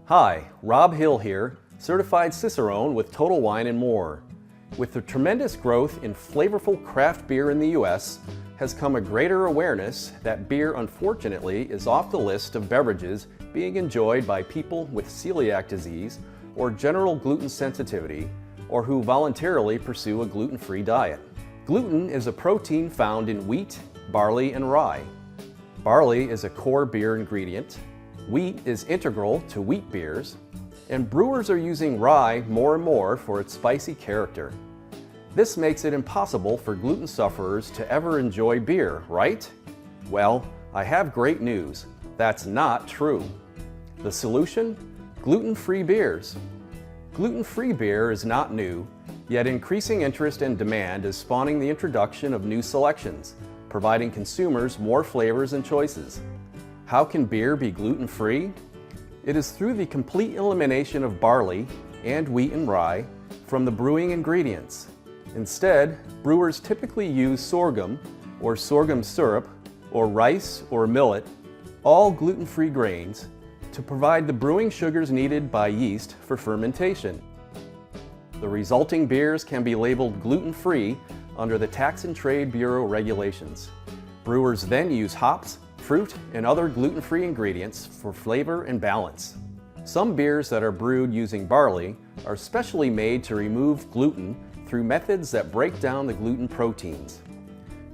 Hi, Rob Hill here, certified Cicerone with Total Wine and More. With the tremendous growth in flavorful craft beer in the U.S., has come a greater awareness that beer, unfortunately, is off the list of beverages being enjoyed by people with celiac disease or general gluten sensitivity, or who voluntarily pursue a gluten-free diet. Gluten is a protein found in wheat, barley, and rye. Barley is a core beer ingredient. Wheat is integral to wheat beers, and brewers are using rye more and more for its spicy character. This makes it impossible for gluten sufferers to ever enjoy beer, right? Well, I have great news. That's not true. The solution? Gluten-free beers. Gluten-free beer is not new, yet increasing interest and demand is spawning the introduction of new selections, providing consumers more flavors and choices. How can beer be gluten-free? It is through the complete elimination of barley and wheat and rye from the brewing ingredients. Instead, brewers typically use sorghum or sorghum syrup or rice or millet, all gluten-free grains, to provide the brewing sugars needed by yeast for fermentation. The resulting beers can be labeled gluten-free under the Tax and Trade Bureau regulations. Brewers then use hops, fruit, and other gluten-free ingredients for flavor and balance. Some beers that are brewed using barley are specially made to remove gluten through methods that break down the gluten proteins.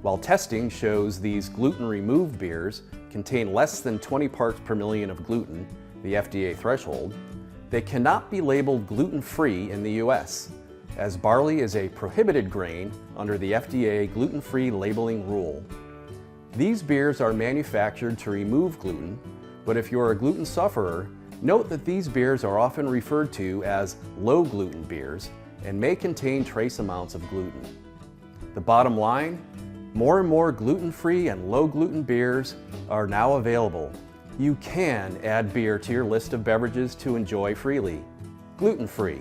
While testing shows these gluten-removed beers contain less than 20 parts per million of gluten, the FDA threshold, they cannot be labeled gluten-free in the US, as barley is a prohibited grain under the FDA gluten-free labeling rule. These beers are manufactured to remove gluten, but if you're a gluten sufferer, note that these beers are often referred to as low-gluten beers and may contain trace amounts of gluten. The bottom line, more and more gluten-free and low-gluten beers are now available. You can add beer to your list of beverages to enjoy freely. Gluten-free.